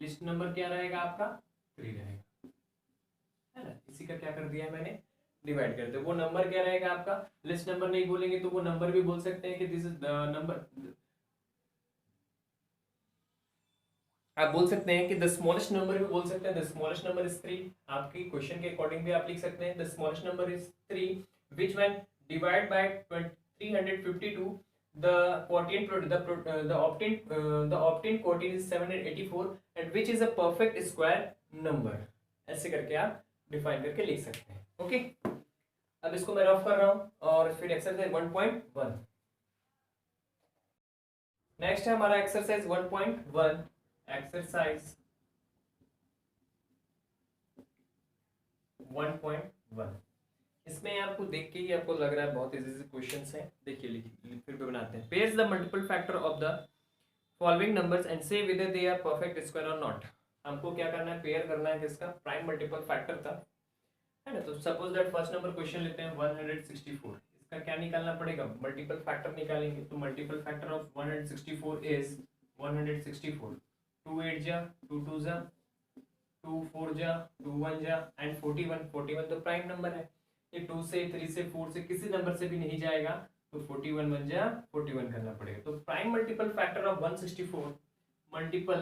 लिस्ट नंबर क्या रहेगा आपका, 3 रहेगा, है ना। इसी का क्या कर दिया है मैंने, डिवाइड कर दिया। वो नंबर क्या रहेगा आपका, लिस्ट नंबर नहीं बोलेंगे तो वो नंबर भी बोल सकते हैं कि दिस इज नंबर, आप बोल सकते हैं कि द स्मॉलेस्ट नंबर भी बोल सकते हैं, द स्मॉलेस्ट नंबर इज 3। आपकी क्वेश्चन के अकॉर्डिंग भी आप लिख सकते हैं the smallest number is 3 which when divide by 352 the quotient the obtained quotient is 784 and which is a perfect square number। ऐसे करके आप डिफाइन करके लिख सकते हैं। ओके, अब इसको मैं रफ कर रहा हूं और फिर एक्सरसाइज 1.1 नेक्स्ट है हमारा एक्सरसाइज 1.1। एक्सरसाइज 1.1 इसमें आपको देख के ही आपको लग रहा है बहुत इजी से क्वेश्चंस हैं। देखिए फिर भी बनाते हैं। Pairs the multiple factor of the following numbers and see whether they are perfect square और नॉट। हमको क्या करना है, पेयर करना है किसका, प्राइम मल्टीपल फैक्टर का, है ना। तो suppose that first number question लेते हैं 164, इसका क्या निकालना पड़ेगा, मल्टीपल फैक्टर निकालेंगे। तो मल्टीपल फैक्टर ऑफ 164 इज 164, 2 8 जा, 2 2 जा, 2 4 जा, 2 1 जा एंड 41, 41 तो प्राइम नंबर है, ये 2 से 3 से 4 से किसी नंबर से भी नहीं जाएगा, तो 41 बन जा, 41 करना पड़ेगा। तो prime multiple factor of 164 multiple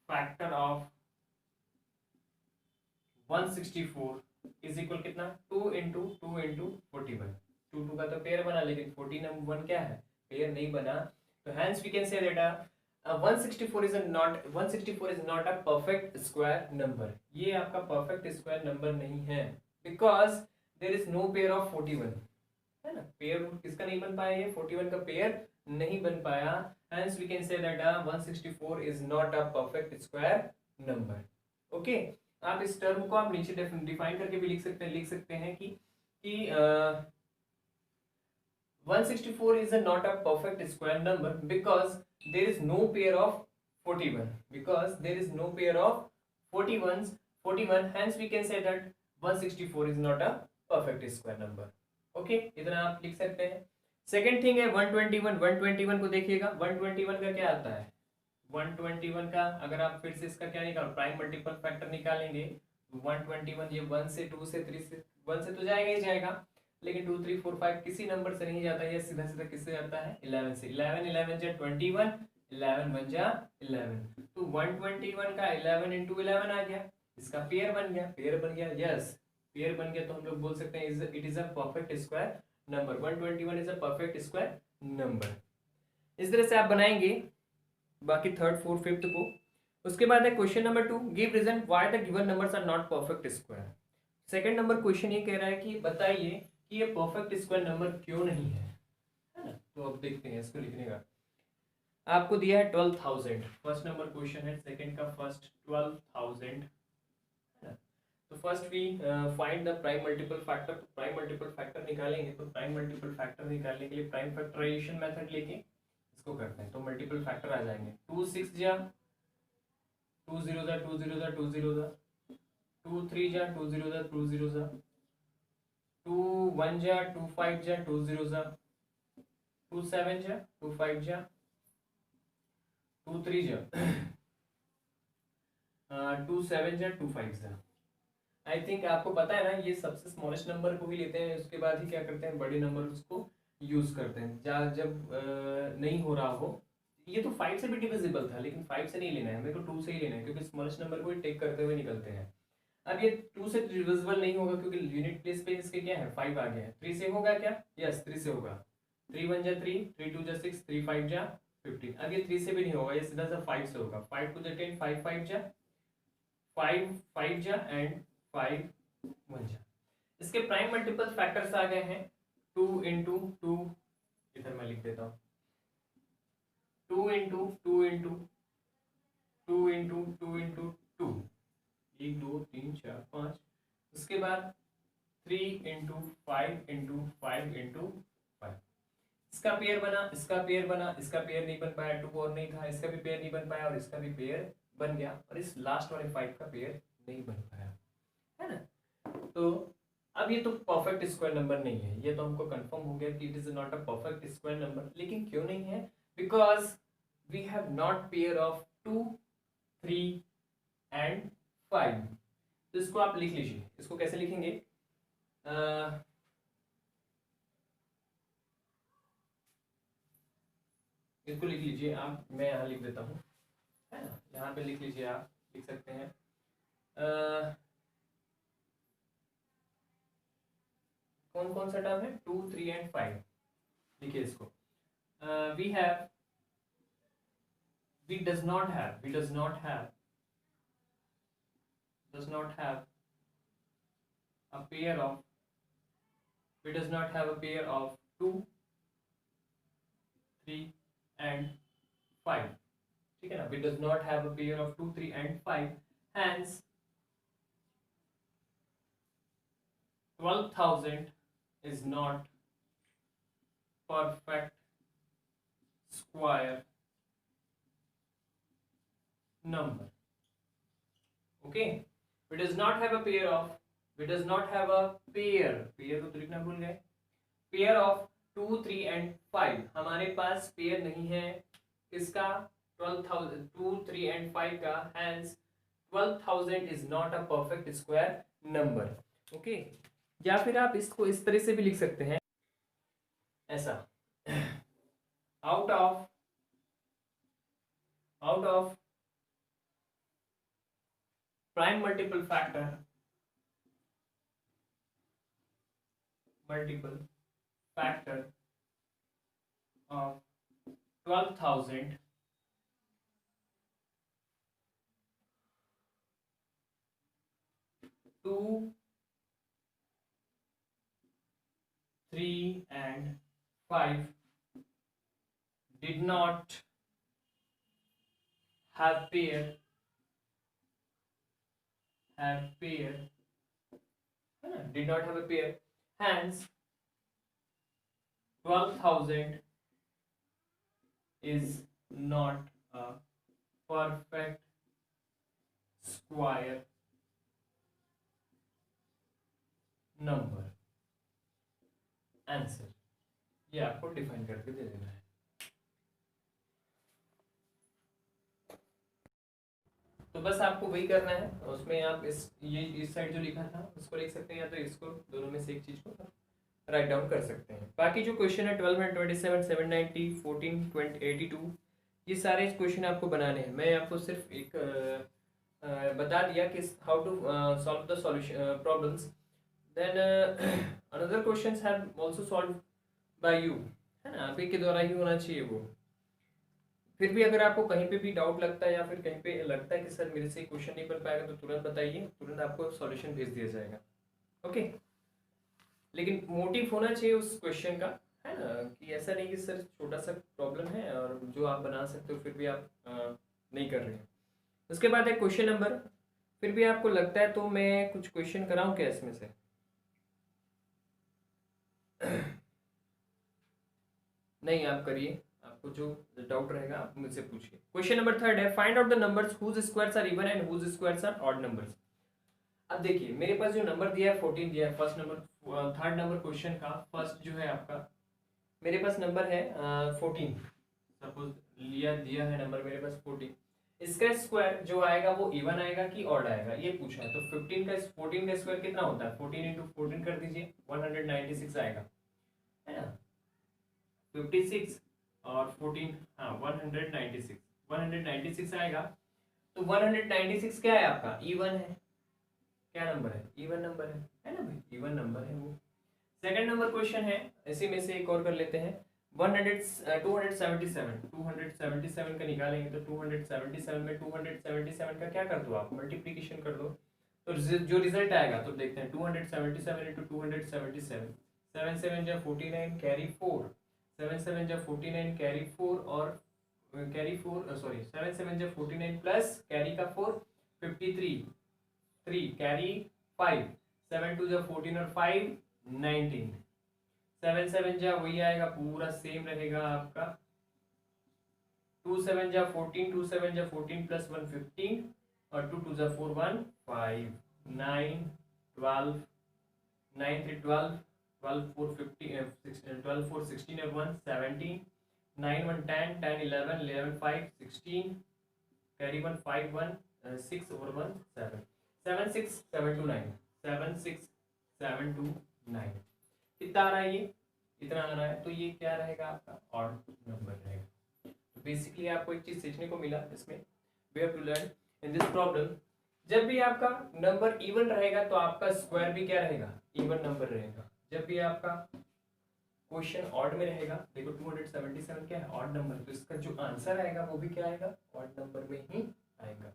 factor of 164 is equal कितना, 2 इंटू 2 इंटू 41, 2 2 का तो पेयर बना, लेकिन 41 क्या है, पेयर नहीं बना। तो hence we can say that 164 is not a perfect square number, ये आपका परफेक्ट स्क्वायर नंबर नहीं है, because there is no pair of 41, है ना। पेयर किसका नहीं बन पाया, ये 41 का पेयर नहीं बन पाया, hence we can say that 164 is not a perfect square number. Okay, आप इस टर्म को आप नीचे डिफाइन करके भी लिख सकते हैं कि 164 is not a perfect square number because there is no pair of 41, because there is no pair of 41, hence we can say that 164 is not a perfect square number. Okay, इतना आप लिख सकते हैं। सेकेंड थिंग है 121 को देखिएगा, 121 का क्या आता है, 121 का अगर आप फिर से इसका क्या निकाल, प्राइम मल्टीपल फैक्टर निकालेंगे, 121 ये 1 से 2 से 3 से 1 से तो जाएगा ही जाएगा, लेकिन 2 3 4 5 किसी नंबर से नहीं जाता है, सीधा सीधा किससे जाता है, 11 से। 11 11 जा 21, 11 बन जा 11, तो 121 का 11 इंटू 11 आ गया, इसका पेयर बन गया, पेयर बन गया, यस पेयर बन गया, तो हम लोग बोल सकते हैं it is a perfect square number, 121 is a perfect square number. इस तरह से आप बनाएंगे बाकी थर्ड फोर्थ फिफ्थ को। उसके बाद है question number 2, give reason why the given numbers are not perfect square. Second number question ये कह रहा है कि बताइए कि ये परफेक्ट स्क्वायर नंबर क्यों नहीं है ना। तो अब देखते हैं इसको लिखने का, आपको दिया है 12,000, फर्स्ट नंबर क्वेश्चन है, सेकंड का फर्स्ट 12,000, तो first we find the prime multiple factor. तो प्राइम मल्टीपल फैक्टर निकालेंगे, तो प्राइम मल्टीपल फैक्टर निकालने के लिए प्राइम फैक्टराइजेशन मेथड लेके इसको करते हैं, तो मल्टीपल फैक्टर आ जाएंगे, 2 6 जा 2 0 जा 2 0 जा 2 0 जा, 2 3 जा 2 0 जा 2 0 जा, 2 1 जा 2 5 जा 2 0 जा, 2 7 जा 2 5 जा, 2 3 जा 2 7 जा 2 5 जा। आई थिंक आपको पता है ना, ये सबसे स्मॉलेस्ट नंबर को भी लेते हैं, उसके बाद ही क्या करते हैं, बड़े नंबर उसको यूज करते हैं जब नहीं हो रहा हो। ये तो 5 से भी डिविजिबल था, लेकिन 5 से नहीं लेना है, मेरे को 2 से ही लेना है, क्योंकि स्मॉलेस्ट नंबर को ही टेक करते हुए निकलते हैं। अब ये 2 से डिविजिबल नहीं होगा, क्योंकि यूनिट प्लेस पे इसके क्या है, 5 आ गया है। 3 से होगा क्या, यस 3 से होगा, 3 1 जा 3, 3 2 जा 6, 3 5 जा 15। अब ये 3 से भी नहीं होगा, ये सीधा सा 5 से होगा, 5 2 जा 10, 5 5 जा 5 5 जा एंड 5 1 जा। इसके प्राइम मल्टीपल फैक्टर्स आ गए हैं 2 इंटू 2, इधर मैं लिख देता हूँ, 2 इंटू 2 इंटू 2 इंटू 2 इंटू 2, 1 2 3 4 5, उसके बाद 3 इंटू 5 इंटू 5 इंटू 5, इसका पेयर बना, इसका पेयर बना, इसका पेयर नहीं बन पाया, 2 और नहीं था, इसका भी पेयर नहीं बन पाया, और इसका भी पेयर बन गया, और इस लास्ट वाले 5 का पेयर नहीं बन पाया, है ना। तो अब ये तो परफेक्ट स्क्वायर नंबर नहीं है, ये तो हमको कंफर्म हो गया कि it is not a perfect square number. लेकिन क्यों नहीं है, because we have not pair of 2 3 and 5। तो इसको आप लिख लीजिए, इसको कैसे लिखेंगे, इसको लिख लीजिए आप, मैं यहाँ लिख देता हूँ, है ना, यहाँ पे लिख लीजिए, आप लिख सकते हैं कौन कौन सा टर्म है, 2 3 एंड 5, लिखिए इसको। We have, we does not have a pair of, we does not have a pair of 2 3 and 5, ठीक है ना, we does not have a pair of 2 3 and 5, hence 12,000 is not perfect square number. Okay, we does not have a pair of, we does not have a pair को तो लिखना भूल गए, pair of 2, 3 and 5, हमारे पास pair नहीं है इसका 12,000 2, 3 and 5 का, hence 12,000 is not a perfect square number. Okay, या फिर आप इसको इस तरह से भी लिख सकते हैं ऐसा, out of prime multiple factor of 12,000, 2, 3 and 5 did not have pair, did not have a pair, hence 12,000 is not a perfect square number. Answer ये आपको डिफाइन करके दे देना है। तो बस आपको वही करना है, उसमें आप इस साइड जो लिखा था उसको लिख सकते हैं, या तो इसको दोनों में से एक चीज को राइट डाउन कर सकते हैं। बाकी जो क्वेश्चन है 12 में 27, 790, 14, 82, ये सारे क्वेश्चन आपको बनाने हैं। मैं आपको सिर्फ एक बता दिया कि how to solve the solution problems. Then another questions have also solve by you, है ना, आप ही के द्वारा ही होना चाहिए वो। फिर भी अगर आपको कहीं पे भी डाउट लगता है या फिर कहीं पे लगता है कि सर मेरे से क्वेश्चन नहीं बन पाएगा, तो तुरंत बताइए, तुरंत आपको सॉल्यूशन भेज दिया जाएगा। ओके, लेकिन मोटिव होना चाहिए उस क्वेश्चन का, है ना, कि ऐसा नहीं कि सर छोटा सा प्रॉब्लम है और जो आप बना सकते हो फिर भी आप नहीं कर रहे हैं। उसके बाद है क्वेश्चन नंबर, फिर भी आपको लगता है तो मैं कुछ क्वेश्चन कराऊं क्या इसमें से? नहीं, आप करिए, आपको जो डाउट रहेगा आप मुझसे पूछिए। क्वेश्चन नंबर 3 है, find out the numbers whose squares are even and whose squares are odd numbers. अब देखिए मेरे पास जो नंबर दिया है 14 दिया है, first number, third number question का फर्स्ट जो है आपका, मेरे पास नंबर है 14, सपोज दिया है नंबर मेरे पास 14, इसका स्क्वायर जो आएगा वो इवन आएगा कि ऑड आएगा, ये पूछा है। तो 14 का स्क्वायर कितना होता है? 14 इंटू 14 कर दीजिए, 196 आएगा, है ना, 56 और 14, हाँ 196 आएगा। तो 196 क्या है आपका? इवन है। क्या नंबर है? इवन नंबर है ना भाई, इवन नंबर है वो। सेकंड नंबर क्वेश्चन है, इसी में से एक और कर लेते हैं, 277 का निकालेंगे तो 277 में 277 का क्या कर दो आप? मल्टीप्लीकेशन कर दो, तो जो रिजल्ट आएगा तो देखते हैं, 277 इंटू 277, 7 7 जा 49 कैरी 4, 7 7 जा 49 कैरी 4 और कैरी 4 सॉरी 7 7 जा 49 प्लस कैरी का 4 53 3 कैरी 5 7 2 जा 14 और 5 19 7 7 जा वही आएगा, पूरा सेम रहेगा आपका, 2 7 जा 14 2 7 जा 14 प्लस 1 15 और 2 2 जा 4 1 5 9 12 9 3 12 12 4 15 12 4 16 और 1 17 9 1 10 10 11 11 5 16 कैरी 1 5 1 6 और 1 7 7 6 7 2 9 7 6 7 2 9 कितना आ रहा है? ये इतना आ रहा है, तो ये क्या रहेगा आपका? ऑड नंबर रहेगा। तो बेसिकली आपको एक चीज सीखने को मिला इसमें, we have to learn in this problem, जब भी आपका नंबर इवन रहेगा तो आपका स्क्वायर भी क्या रहेगा? इवन नंबर रहेगा। जब भी आपका क्वेश्चन ऑड में रहेगा, देखो 277 क्या है? ऑड नंबर, तो इसका जो आंसर आएगा वो भी क्या आएगा? ऑड नंबर में ही आएगा,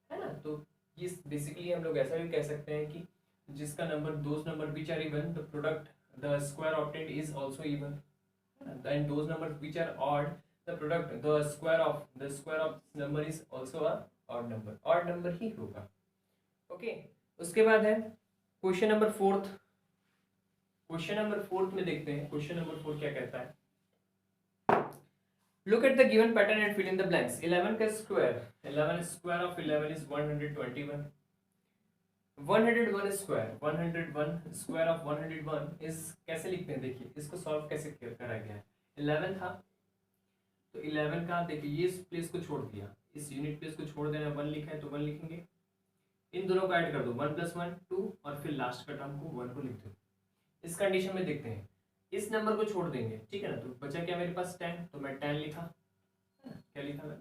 है ना। तो ये बेसिकली हम लोग ऐसा भी कह सकते हैं कि जिसका number, those number which are even, the product, the square obtained is also even, and those numbers which are odd, the product, the square of number is also a odd number, odd number ही होगा। Okay, उसके बाद है question number 4। Question number 4 में देखते हैं, question number 4 क्या कहता है। Look at the given pattern and fill in the blanks. 11 का square, 11 square of 11 is 121. 101 square of 101 is कैसे लिखते हैं, देखिए इसको सॉल्व कैसे करा गया है. 11 था तो 11 का देखिए ये इस प्लेस को छोड़ दिया, इस यूनिट प्लेस को छोड़ देना, 1 लिखा है तो 1 लिखेंगे, इन दोनों को ऐड कर दो, 1 + 1 2 और फिर लास्ट का टर्म को 1 को लिख दो. इस कंडीशन में देखते हैं, इस नंबर को छोड़ देंगे, ठीक है ना. तो बचा क्या मेरे पास 10, तो मैं 10 लिखा, क्या लिखा मैं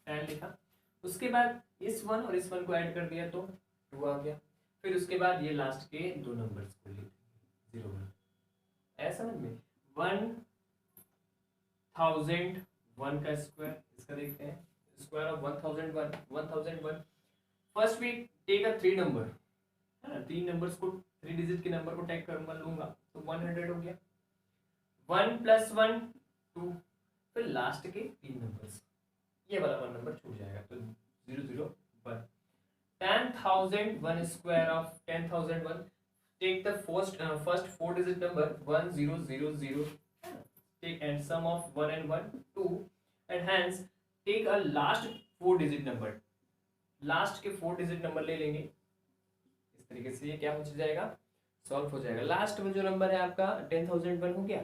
10 लिखा. उसके बाद इस 1 और इस 1 को ऐड कर दिया तो 2 आ गया. फिर उसके बाद ये लास्ट के दो नंबर्स को लिख देंगे 0 1. ऐसा समझ में. 1001 का स्क्वायर, इसका देखते हैं, square of 1001. First we take a 3 number, है ना, 3 नंबर्स को 3 डिजिट के नंबर को टेक कर लूंगा तो 100 हो गया. 1 + 1 2, फिर लास्ट के 3 नंबर्स, ये वाला 1 नंबर छूट जाएगा तो 001. 10,001 square of 10,001. Take the first 4 digit number 1000. Take and sum of 1 and 1 2, and hence take a last 4 digit number. Last के 4 डिजिट नंबर ले लेंगे, इस तरीके से ये क्या हो जाएगा, सॉल्व हो जाएगा. लास्ट में जो नंबर है आपका 10,001 हो गया.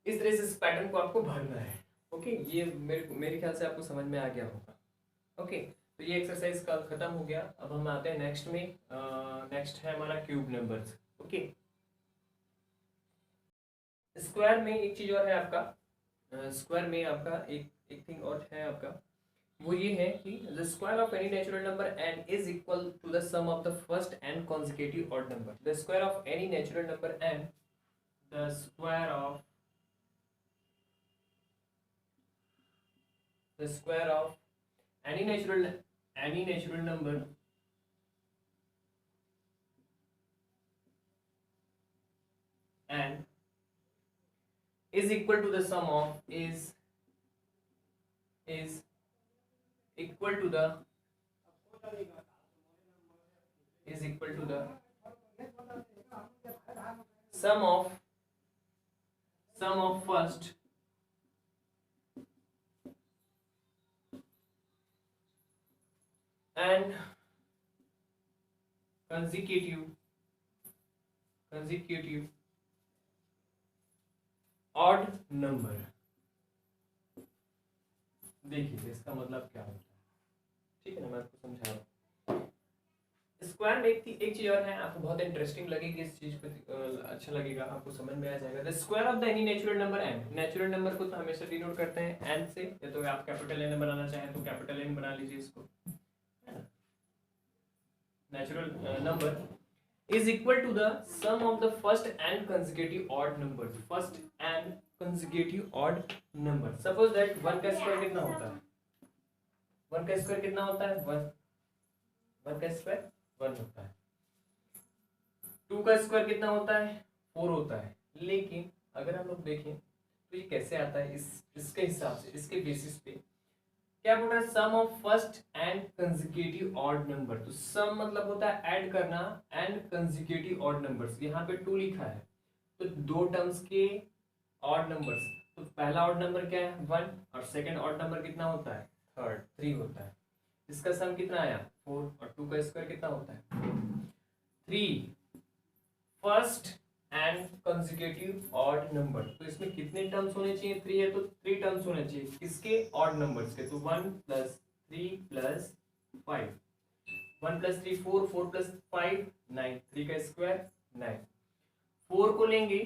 इस तरह से इस पैटर्न को आपको भरना है. ओके, ये मेरे ख्याल से आपको समझ में आ गया होगा. ओके, तो ये एक्सरसाइज का खत्म हो गया. अब हम आते हैं नेक्स्ट में. नेक्स्ट है हमारा क्यूब नंबर्स. ओके, स्क्वायर में एक चीज और है आपका, स्क्वायर में आपका एक थिंग और है आपका, वो ये है कि the square of any natural number n is equal to the sum of the first n consecutive odd number. The square of any natural number n, the square of any natural number and is equal to the sum of is equal to the sum of first and consecutive odd number. देखिए इसका मतलब क्या होता है, ठीक है ना, मैं आपको समझा रहा हूँ. स्क्वायर में एक चीज और है, आपको बहुत इंटरेस्टिंग लगेगी, इस चीज पर अच्छा लगेगा, आपको समझ में आ जाएगा. The square of the any natural number n, natural number को तो हमेशा डिनोट करते हैं n से, या तो आप कैपिटल N बनाना चाहें तो कैपिटल N बना लीजिए इसको. Natural number is equal to the sum of the first n consecutive odd numbers. First n consecutive odd number. Suppose that 1 का स्क्वायर कितना होता है, 1 का स्क्वायर कितना होता है, 1 का स्क्वायर 1 होता है. 2 का स्क्वायर कितना होता है, 4 होता है. लेकिन अगर हम लोग देखें तो ये कैसे आता है, इसके हिसाब से, इसके बेसिस पे क्या बोल रहा है, sum of first and consecutive odd number. तो सम मतलब होता है ऐड करना, एंड कंसेक्यूटिव ऑड नंबर्स, यहाँ पे 2 लिखा है तो 2 टर्म्स के ऑड नंबर्स. तो पहला ऑड नंबर क्या है 1, और सेकंड ऑड नंबर कितना होता है, 3 होता है. इसका सम कितना आया 4, और 2 का स्क्वायर कितना होता है 3. First and consecutive odd number, तो इसमें कितने टर्म्स होने चाहिए, 3 है तो 3 टर्म्स होने चाहिए, किसके, ऑड नंबर्स के. तो 1 + 3 + 5, 1 + 3 4, 4 + 5 9, 3 का स्क्वायर 9. 4 को लेंगे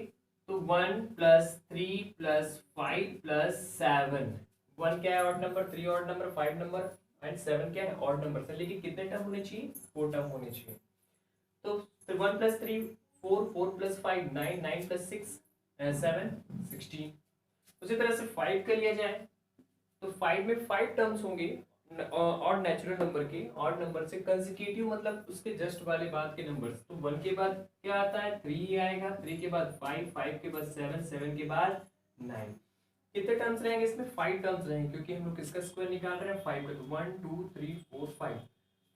तो 1 + 3 + 5 + 7. 1 क्या है odd number, 3 odd number, 5 number, and 7 क्या है ऑड नंबर है. लेकिन कितने टर्म होने चाहिए, 4 टर्म होने चाहिए. तो 1 + 3 4, 4 + 5 9, 9 + 6 7 16. उसी तरह से 5 का लिया जाए तो 5 में 5 टर्म्स होंगे ऑड नेचुरल नंबर के, ऑड नंबर से. कंसेक्यूटिव मतलब उसके जस्ट वाले बाद के नंबर्स. तो 1 के बाद क्या आता है 3 आएगा, 3 के बाद 5, 5 के बाद 7, 7 के बाद 9. कितने टर्म्स रहेंगे इसमें, 5 टर्म्स रहेंगे, क्योंकि हम लोग किसका स्क्वायर निकाल रहे हैं 5 का. तो 1 2 3 4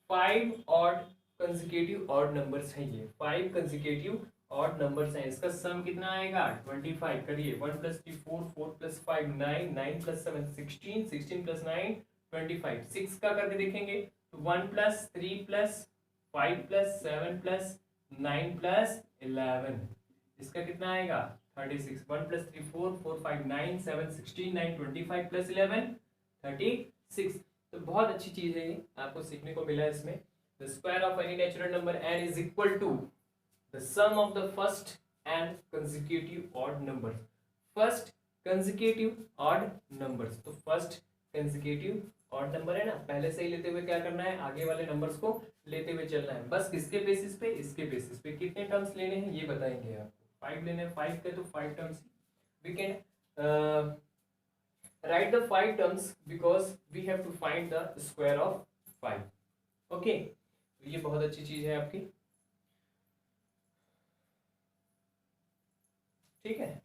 5 ऑड कंसेक्यूटिव ऑड नंबर्स हैं ये, 5 कंसेक्यूटिव ऑड नंबर्स हैं, इसका सम कितना आएगा 25। करिए 1 + 3 4, 4 + 5 9, 9 + 7 16, 16 + 9 25। 6 का करके देखेंगे तो 1 + 3 + 5 + 7 + 9 + 11, इसका कितना आएगा 36। 1 + 3 4, 4 5 9 7 16 9 25 + 11 36। तो बहुत अच्छी चीज है ये, आपको सीखने को मिला इसमें। The square of any natural number n is equal to the sum of the first and consecutive odd numbers. First consecutive odd numbers, तो फर्स्ट कंसेक्यूटिव ऑड नंबर है ना, पहले से ही लेते हुए क्या करना है, आगे वाले नंबर्स को लेते हुए चलना है। बस किसके बेसिस पे, इसके बेसिस पे। कितने टर्म्स लेने हैं ये बताएंगे आपको। 5 लेने हैं, 5 के तो 5 terms we can write the 5 terms because we have to find the square of 5. Okay, तो ये बहुत अच्छी चीज है आपकी, ठीक है।